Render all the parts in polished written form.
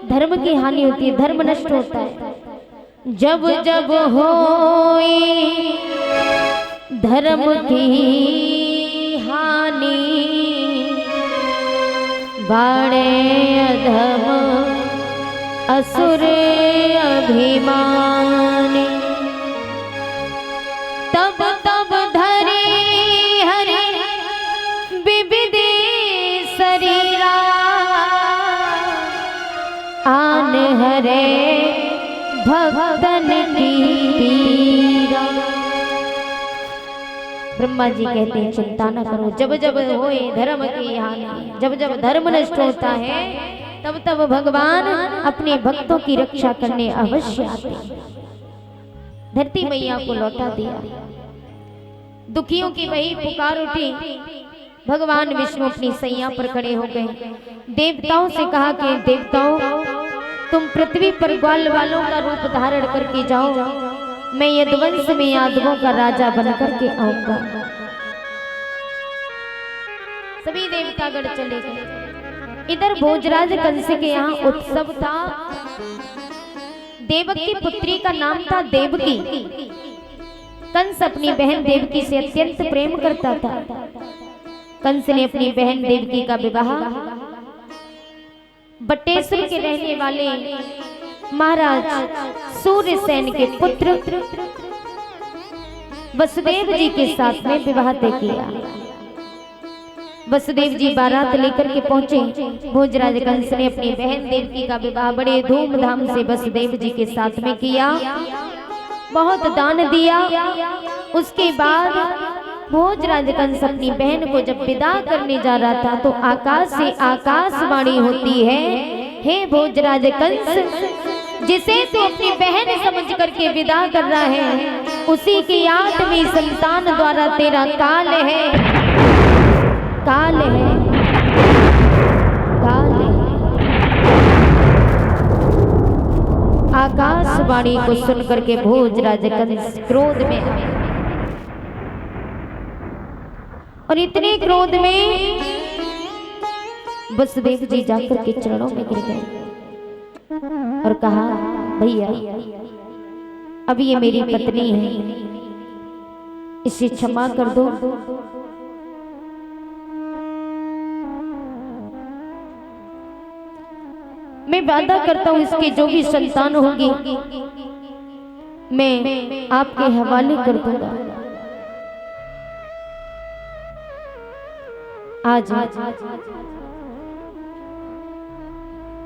धर्म की हानि होती है, धर्म नष्ट होता है। जब जब होई धर्म की हानि, बाड़े अधम असुर अभिमानी, तब तब धरी हरि विविधि शरीरा, आन हरे भक्तन की पीरा। ब्रह्मा जी कहते हैं चिंता न करो, जब जब होए धर्म की हानि, जब जब धर्म नष्ट होता है तब तब भगवान अपने भक्तों की रक्षा करने अवश्य आते हैं। धरती मैया को लौटा दिया, दुखियों की वही पुकार उठी, भगवान विष्णु अपनी सैया पर खड़े हो गए। देवताओं से कहा कि देवताओं तुम पृथ्वी पर ग्वाल वालों का रूप धारण करके जाओ, मैं यदुवंश में यादवों का राजा बनकर के आऊंगा। सभी देवतागण चले गए। इधर भोजराज कंस के यहाँ उत्सव था। देवकी पुत्री का नाम था देवकी। कंस अपनी बहन देवकी से अत्यंत प्रेम करता था। कंस ने अपनी बहन देवकी का विवाह बटेश्वर के रहने वाले महाराज सूर्यसेन के पुत्र वसुदेव जी के साथ में विवाह तय किया। वसुदेव जी बारात लेकर के पहुंचे। भोजराज कंस ने अपनी बहन देवकी का विवाह बड़े धूमधाम से वसुदेव जी के साथ में किया, बहुत दान दिया। उसके बाद भोजराज कंस अपनी बहन को जब विदा करने जा रहा था तो आकाश से आकाशवाणी होती है, हे भोजराज कंस, जिसे तू अपनी बहन समझ करके विदा कर रहा है, उसी की 8वीं संतान द्वारा तेरा काल है, काल है, काल है। आकाशवाणी को सुनकर के भोजराज कंस क्रोध में आए और इतने क्रोध में वसुदेव जी जाकर के चरणों में गिर गए और कहा, भैया अब ये मेरी पत्नी है, इसे क्षमा कर दो। मैं वादा करता हूं इसकी जो भी संतान होगी मैं आपके हवाले कर दूंगा। आज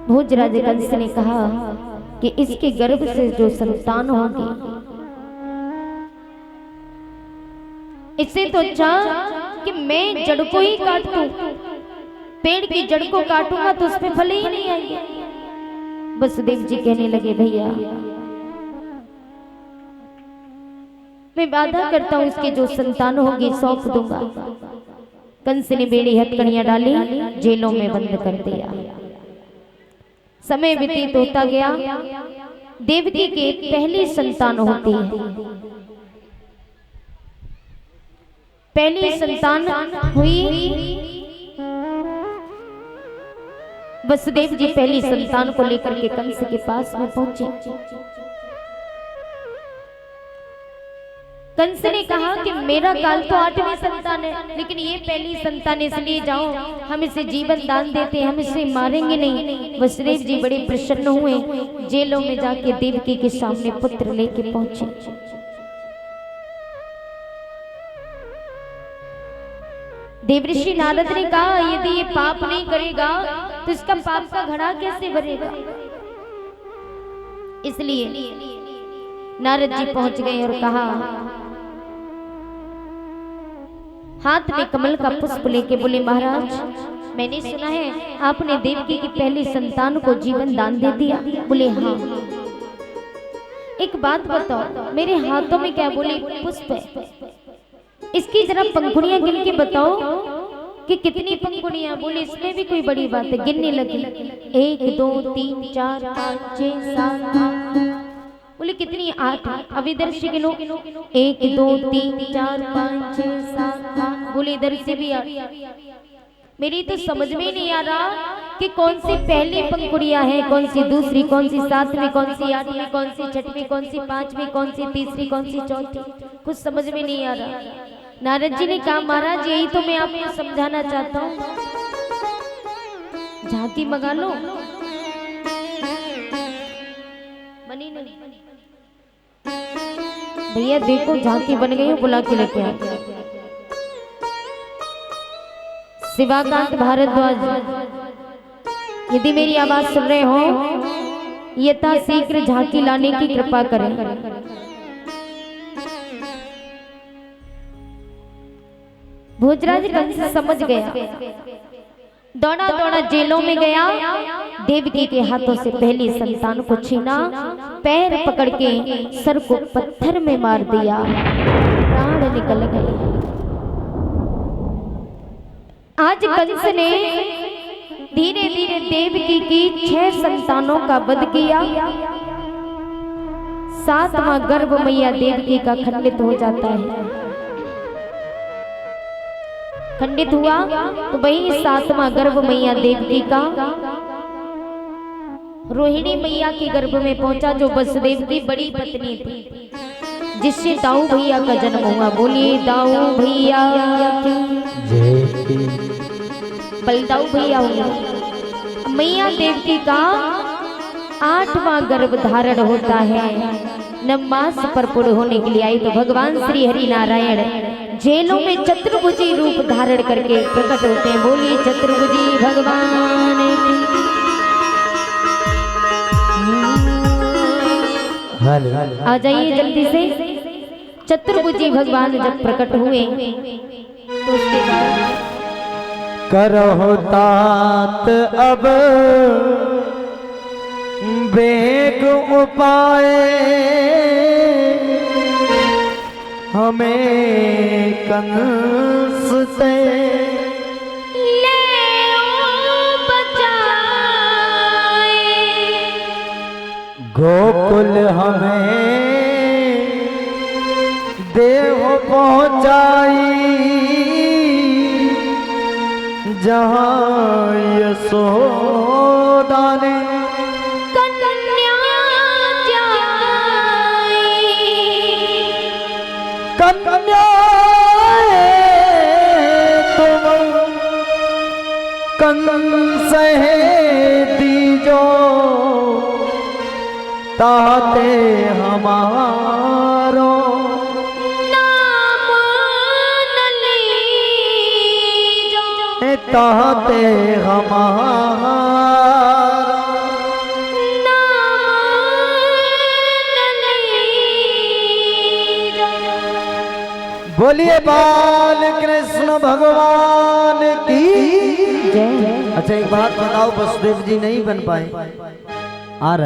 भोजराज कंस ने कहा कि इसके गर्भ से जो संतान होगी, इससे तो अच्छा कि मैं जड़ को ही काट दूं, पेड़ की जड़ को काटूंगा तो उसमें फल ही नहीं आएंगे। वसुदेव जी कहने लगे, भैया मैं वादा करता हूं इसकी जो संतान होगी सौंप दूंगा। कंस ने बेड़ी हथकड़ियां डाली, जेलों में बंद कर दिया। समय व्यतीत होता गया। देवकी की पहली संतान होती है। पहली संतान हुई, वसुदेव जी पहली संतान को लेकर के कंस के पास में पहुंचे। कंस ने कहा कि मेरा काल तो 8वीं संतान है, लेकिन ये पहली संतान, इसलिए जाओ हम इसे जीवन दान देते हैं, हम इसे मारेंगे नहीं। वसुदेव जी बड़े प्रसन्न हुए, जेलों में जाके देवकी के सामने पुत्र लेके पहुंचे। देवऋषि नारद ने कहा, यदि ये पाप नहीं करेगा तो इसका पाप का घड़ा कैसे भरेगा। इसलिए नारद जी पहुंच गए और कहा, हाथ में कमल का पुष्प लेके बोले, महाराज मैंने सुना है आपने देवकी की पहली संतान को जीवन दान दे दिया। बोले हाँ। एक बात बताओ, मेरे हाथों में क्या? बोले पुष्प है। इसकी जरा पंखुड़ियां गिन के बताओ कि कितनी पंखुड़ियां। बोले इसमें भी कोई बड़ी बात है। गिनने लगी, 1 2 3 4 5 6 7 8। बोले कितनी? 8। अब इधर से गिनो, 1 2 3 4 5 6 7 8। बोले इधर से भी 8। मेरी तो समझ में ही नहीं आ रहा कि कौन सी पहली पंखुड़िया है, कौन सी दूसरी, कौन सी सातवीं, कौन सी आठवीं, कौन सी छठवीं, कौन सी पांचवी, कौन सी तीसरी, कौन सी चौथी, कुछ समझ में नहीं आ रहा। नारद जी ने कहा महाराज यही तो मैं आपको समझाना चाहता हूँ, झांकी मंगा लो। बनी नहीं भैया, देखो झांकी बन गई, बुला के लेके आ। शिवाकांत भारद्वाज, यदि मेरी आवाज सुन रहे हो, यथा शीघ्र झांकी लाने की कृपा करें। भोजराज कंस समझ गया, दौड़ा दौड़ा जेलों में गया, देवकी के हाथों से पहली संतान को छीना, पैर पकड़ के सर को पत्थर में मार दिया, प्राण निकल गए। आज कंस ने धीरे धीरे देवकी की 6 संतानों का वध किया। 7वां गर्भ मैया देवकी का खंडित हो जाता है। खंडित हुआ तो वही 7वां गर्भ मैया देवकी का रोहिणी मैया के गर्भ में पहुंचा, जो वसुदेव की बड़ी पत्नी थी, जिससे दाऊ भैया का जन्म हुआ। बोलिए दाऊ भैया की, बलदाऊ भैया हुआ। मैया देवकी का 8वां गर्भ धारण होता है। 9 मास पर पूर्ण होने के लिए आई तो भगवान श्री हरि नारायण जेलों में चतुर्भुजी रूप धारण करके प्रकट होते हैं। बोलिए चतुर्भुजी भगवान की। आ जाइए जल्दी से। चतुर्भुजी भगवान जब प्रकट हुए तो उसके बाद करहो तात अब बेग उपाय, हमें कंस से ले बचाए, गोकुल हमें देव पहुँचाई, जहाँ यशोदा ने कन्या जाई, कन्या तुम कंस है दीजो, ताते हमारो ताते हमारा। बोलिए बाल कृष्ण भगवान की जय। अच्छा एक बात बताओ, वसुदेव जी नहीं बन पाए, आ रहे